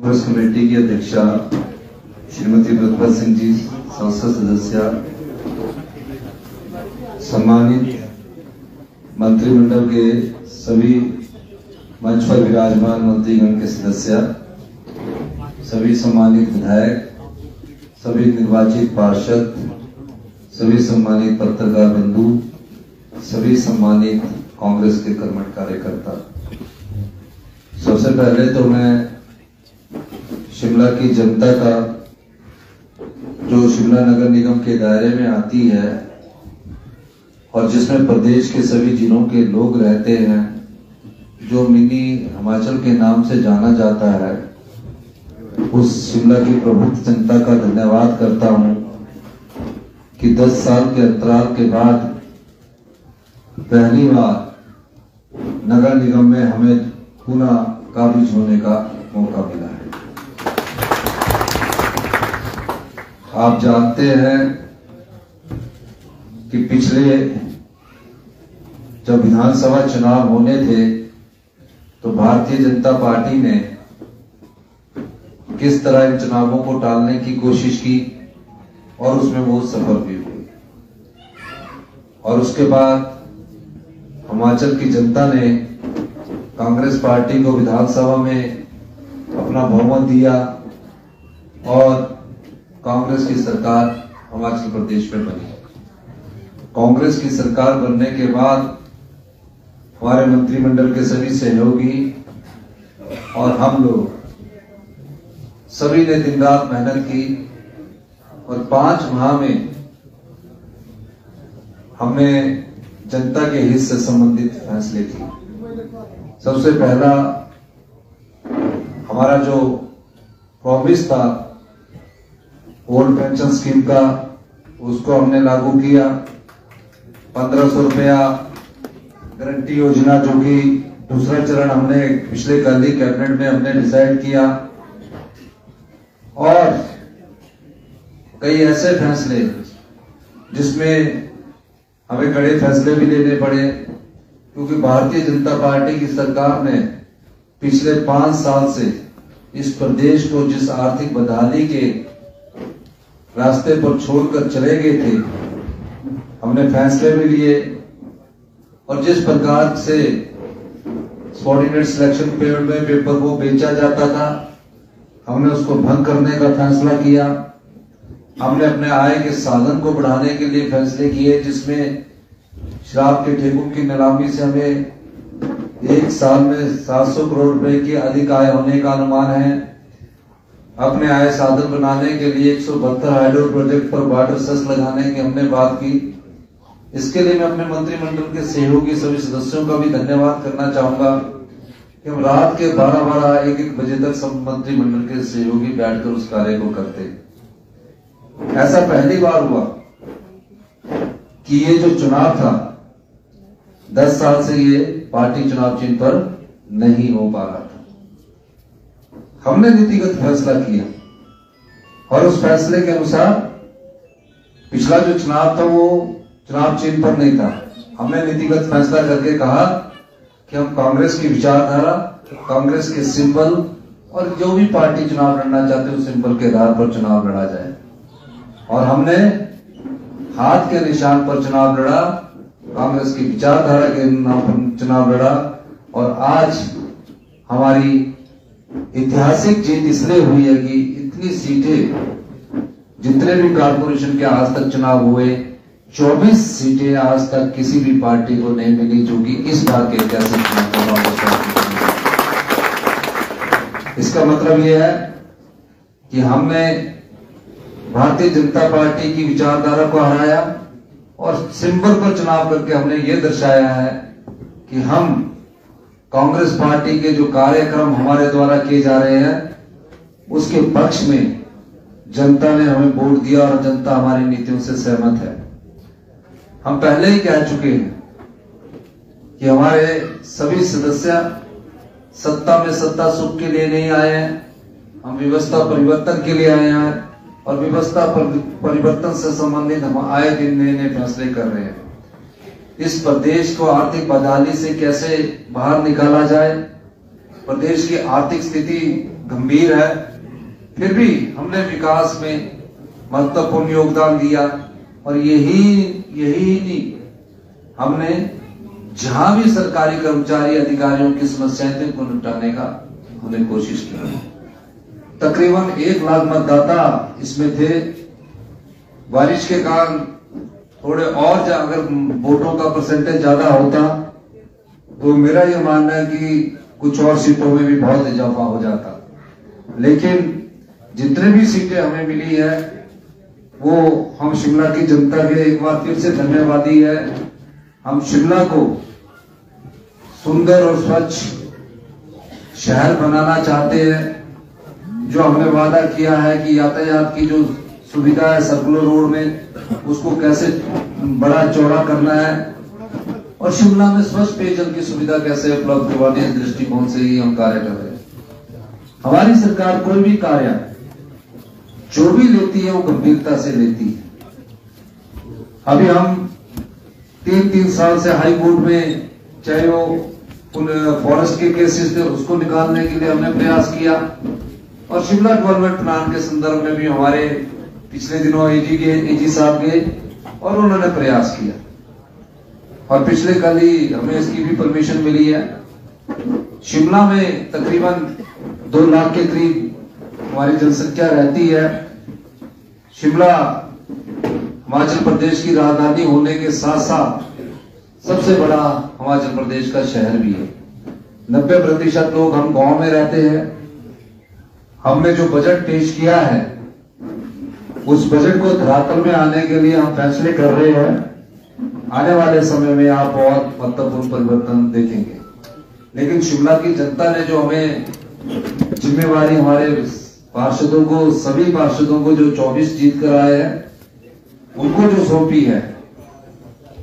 Congress committee की अध्यक्षा श्रीमती प्रतिभा सिंह जी, संसद सदस्य, सम्मानित मंत्रिमंडल के सभी मंच पर विराजमान मंत्रीगण के सदस्य, सभी सम्मानित विधायक, सभी निर्वाचित पार्षद, सभी सम्मानित पत्रकार बंधु, सभी सम्मानित कांग्रेस के कर्मठ कार्यकर्ता, सबसे पहले तो मैं शिमला की जनता का, जो शिमला नगर निगम के दायरे में आती है और जिसमें प्रदेश के सभी जिलों के लोग रहते हैं, जो मिनी हिमाचल के नाम से जाना जाता है, उस शिमला की प्रबुद्ध जनता का धन्यवाद करता हूं कि 10 साल के अंतराल के बाद पहली बार नगर निगम में हमें पुनः काबिज होने का मौका मिला है। आप जानते हैं कि पिछले जब विधानसभा चुनाव होने थे तो भारतीय जनता पार्टी ने किस तरह इन चुनावों को टालने की कोशिश की और उसमें वो सफल भी हुई। और उसके बाद हिमाचल की जनता ने कांग्रेस पार्टी को विधानसभा में अपना बहुमत दिया और कांग्रेस की सरकार हिमाचल प्रदेश में बनी। कांग्रेस की सरकार बनने के बाद हमारे मंत्रिमंडल के सभी सहयोगी और हम लोग सभी ने दिन रात मेहनत की और 5 माह में हमने जनता के हित से संबंधित फैसले किए। सबसे पहला हमारा जो प्रॉमिस था ओल्ड पेंशन स्कीम का, उसको हमने लागू किया। 1500 रुपया गारंटी योजना, जो कि दूसरा चरण हमने पिछले कल ही कैबिनेट में हमने डिसाइड किया। और कई ऐसे फैसले जिसमें हमें कड़े फैसले भी लेने पड़े, क्योंकि भारतीय जनता पार्टी की सरकार ने पिछले 5 साल से इस प्रदेश को जिस आर्थिक बदहाली के रास्ते पर छोड़कर चले गए थे, हमने फैसले भी लिए। और जिस प्रकार से सबऑर्डिनेट सिलेक्शन पीरियड में पेपर को बेचा जाता था, हमने उसको भंग करने का फैसला किया। हमने अपने आय के साधन को बढ़ाने के लिए फैसले किए, जिसमें शराब के ठेकों की नीलामी से हमें 1 साल में 700 करोड़ रुपए की अधिक आय होने का अनुमान है। अपने आय साधन बनाने के लिए 172 हाइड्रो प्रोजेक्ट पर वाटर सेस लगाने की हमने बात की। इसके लिए मैं अपने मंत्रिमंडल के सहयोगी सभी सदस्यों का भी धन्यवाद करना चाहूंगा कि हम रात के 12-12, 1-1 बजे तक सब मंत्रिमंडल के सहयोगी बैठकर उस कार्य को करते। ऐसा पहली बार हुआ कि ये जो चुनाव था, 10 साल से ये पार्टी चुनाव चिन्ह पर नहीं हो पा रहा था। हमने नीतिगत फैसला किया और उस फैसले के अनुसार पिछला जो चुनाव था वो चुनाव चिन्ह पर नहीं था। हमने नीतिगत फैसला करके कहा कि हम कांग्रेस की विचारधारा, कांग्रेस के सिंबल और जो भी पार्टी चुनाव लड़ना चाहते हैं उस सिंबल के आधार पर चुनाव लड़ा जाए। और हमने हाथ के निशान पर चुनाव लड़ा, कांग्रेस की विचारधारा के नाम पर चुनाव लड़ा। और आज हमारी ऐतिहासिक जीत इसलिए हुई है कि इतनी सीटें, जितने भी कारपोरेशन के आज तक चुनाव हुए, 24 सीटें आज तक किसी भी पार्टी को नहीं मिली, जो कि इस बार के ऐतिहासिक चुनाव। इसका मतलब यह है कि हमने भारतीय जनता पार्टी की विचारधारा को हराया और सिंबल पर चुनाव करके हमने ये दर्शाया है कि हम कांग्रेस पार्टी के जो कार्यक्रम हमारे द्वारा किए जा रहे हैं, उसके पक्ष में जनता ने हमें वोट दिया और जनता हमारी नीतियों से सहमत है। हम पहले ही कह चुके हैं कि हमारे सभी सदस्य सत्ता में सत्ता सुख के लिए नहीं आए हैं, हम व्यवस्था परिवर्तन के लिए आए हैं। और व्यवस्था परिवर्तन से संबंधित हम आए दिन नए नए फैसले कर रहे हैं। इस प्रदेश को आर्थिक बदहाली से कैसे बाहर निकाला जाए, प्रदेश की आर्थिक स्थिति गंभीर है, फिर भी हमने विकास में महत्वपूर्ण योगदान दिया। और यही नहीं, हमने जहां भी सरकारी कर्मचारी अधिकारियों की समस्याएं थी उनको निपटाने का हमने कोशिश की। तकरीबन 1 लाख मतदाता इसमें थे। बारिश के कारण थोड़े और अगर वोटों का परसेंटेज ज्यादा होता तो मेरा यह मानना है कि कुछ और सीटों में भी बहुत इजाफा हो जाता। लेकिन जितने भी सीटें हमें मिली है वो हम शिमला की जनता के एक बार फिर से धन्यवादी है। हम शिमला को सुंदर और स्वच्छ शहर बनाना चाहते हैं। जो हमने वादा किया है कि यातायात की जो सुविधा है सर्कुलर रोड में उसको कैसे बड़ा चौड़ा करना है और शिमला में स्वच्छ पेयजल की सुविधा कैसे उपलब्ध करवाने इस दृष्टिकोण से ही हम कार्य कर रहे हैं। हमारी सरकार कोई भी कार्य जो भी लेती है वो गंभीरता से लेती है। अभी हम 3 साल से हाई कोर्ट में चाहे वो फॉरेस्ट के केसेस थे उसको निकालने के लिए हमने प्रयास किया और शिमला डेवलपमेंट प्लान के संदर्भ में भी हमारे पिछले दिनों एजी साहब गए और उन्होंने प्रयास किया और पिछले कल ही हमें इसकी भी परमिशन मिली है। शिमला में तकरीबन 2 लाख के करीब हमारी जनसंख्या रहती है। शिमला हिमाचल प्रदेश की राजधानी होने के साथ साथ सबसे बड़ा हिमाचल प्रदेश का शहर भी है। 90% लोग हम गांव में रहते हैं। हमने जो बजट पेश किया है उस बजट को धरातल में आने के लिए हम फैसले कर रहे हैं। आने वाले समय में आप बहुत महत्वपूर्ण परिवर्तन देखेंगे। लेकिन शिमला की जनता ने जो हमें जिम्मेवारी हमारे पार्षदों को, सभी पार्षदों को जो 24 जीत कर आए हैं उनको जो सौंपी है,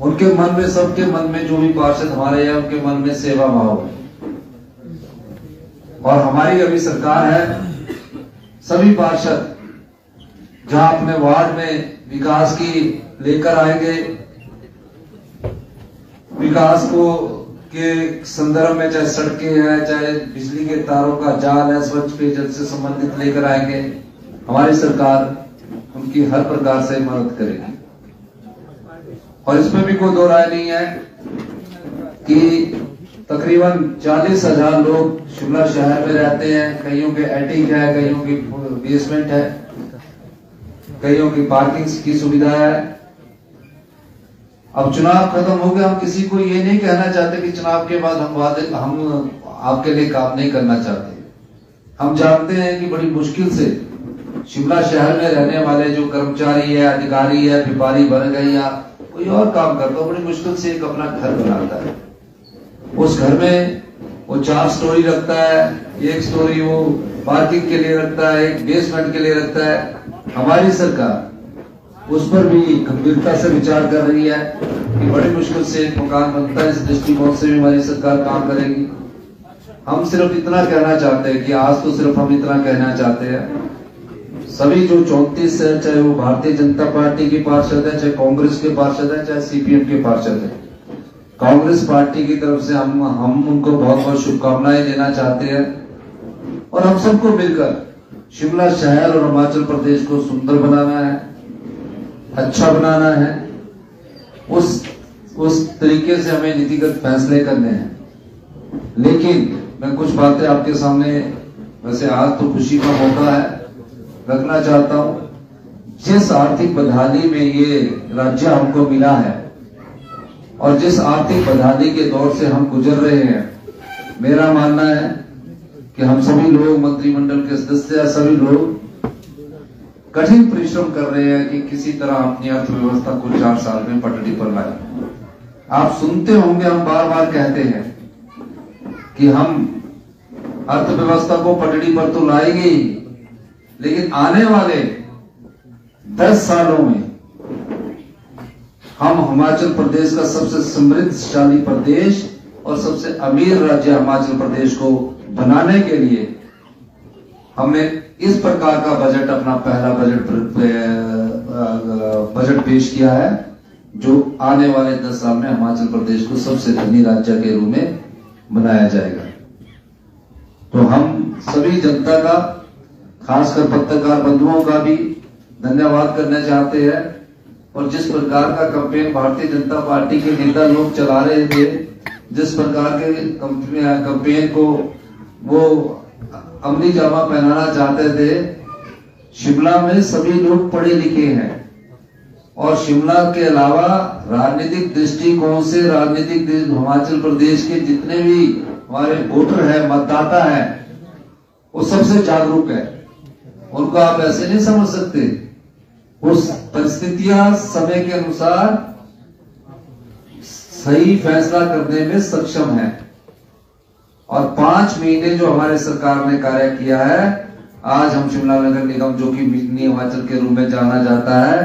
उनके मन में, सबके मन में जो भी पार्षद हमारे हैं उनके मन में सेवा भाव है। और हमारी अभी सरकार है, सभी पार्षद जहां अपने वार्ड में विकास की लेकर आएंगे, विकास को के संदर्भ में चाहे सड़कें हैं, चाहे बिजली के तारों का जाल है, स्वच्छ पेयजल से संबंधित लेकर आएंगे, हमारी सरकार उनकी हर प्रकार से मदद करेगी। और इसमें भी कोई दो राय नहीं है कि तकरीबन 40,000 लोग शिमला शहर में रहते हैं। कईयों के एटिक है, कईयों की बेसमेंट है, कईयों की पार्किंग की सुविधा है। अब चुनाव खत्म हो गया, हम किसी को ये नहीं कहना चाहते कि चुनाव के बाद हम आपके लिए काम नहीं करना चाहते। हम जानते हैं कि बड़ी मुश्किल से शिमला शहर में रहने वाले जो कर्मचारी है, अधिकारी है, व्यापारी बन गए या कोई और काम करता है, बड़ी मुश्किल से एक अपना घर बनाता है। उस घर में वो 4 स्टोरी रखता है, 1 स्टोरी वो पार्किंग के लिए रखता है, 1 बेसमेंट के लिए रखता है। हमारी सरकार उस पर भी गंभीरता से विचार कर रही है कि बड़ी मुश्किल से एक मकान बनता है। इस दृष्टिकोण से भी हमारी सरकार काम करेगी। हम सिर्फ इतना कहना चाहते हैं कि आज तो सिर्फ हम इतना कहना चाहते हैं, सभी जो 34 है, चाहे वो भारतीय जनता पार्टी के पार्षद है, चाहे कांग्रेस के पार्षद है, चाहे सीपीएम के पार्षद है, कांग्रेस पार्टी की तरफ से हम उनको बहुत बहुत शुभकामनाएं देना चाहते हैं। और हम सबको मिलकर शिमला शहर और हिमाचल प्रदेश को सुंदर बनाना है, अच्छा बनाना है। उस तरीके से हमें नीतिगत फैसले करने हैं। लेकिन मैं कुछ बातें आपके सामने, वैसे आज तो खुशी का मौका है, रखना चाहता हूं। जिस आर्थिक बदहाली में ये राज्य हमको मिला है और जिस आर्थिक बदहाली के दौर से हम गुजर रहे हैं, मेरा मानना है कि हम सभी लोग, मंत्रिमंडल के सदस्य, सभी लोग कठिन परिश्रम कर रहे हैं कि किसी तरह अपनी अर्थव्यवस्था को 4 साल में पटरी पर लाए। आप सुनते होंगे, हम बार बार कहते हैं कि हम अर्थव्यवस्था को पटरी पर तो लाएंगे ही, लेकिन आने वाले 10 सालों में हम हिमाचल प्रदेश का सबसे समृद्धशाली प्रदेश और सबसे अमीर राज्य हिमाचल प्रदेश को बनाने के लिए हमने इस प्रकार का बजट, अपना पहला बजट पेश किया है, जो आने वाले 10 साल में हिमाचल प्रदेश को सबसे धनी राज्य के रूप में बनाया जाएगा। तो हम सभी जनता का, खासकर पत्रकार बंधुओं का भी धन्यवाद करना चाहते हैं। और जिस प्रकार का कैंपेन भारतीय जनता पार्टी के नेता लोग चला रहे थे, जिस प्रकार के कैंपेन को वो अमली जामा पहनाना चाहते थे, शिमला में सभी लोग पढ़े लिखे हैं और शिमला के अलावा राजनीतिक दृष्टिकोण से राजनीतिक हिमाचल प्रदेश के जितने भी हमारे वोटर है, मतदाता है, वो सबसे जागरूक है। उनको आप ऐसे नहीं समझ सकते। उस परिस्थितियां समय के अनुसार सही फैसला करने में सक्षम है। और 5 महीने जो हमारे सरकार ने कार्य किया है, आज हम शिमला नगर निगम, जो कि मिनी हिमाचल के रूप में जाना जाता है,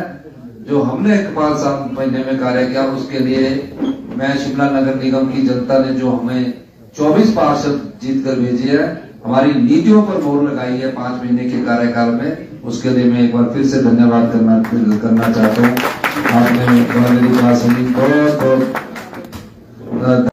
जो हमने 5 महीने में कार्य किया, उसके लिए मैं शिमला नगर निगम की जनता ने जो हमें 24 पार्षद जीत कर भेजे है, हमारी नीतियों पर मोहर लगाई है 5 महीने के कार्यकाल में, उसके लिए मैं एक बार फिर से धन्यवाद करना चाहता हूँ। आपने मेरी बात सुनी।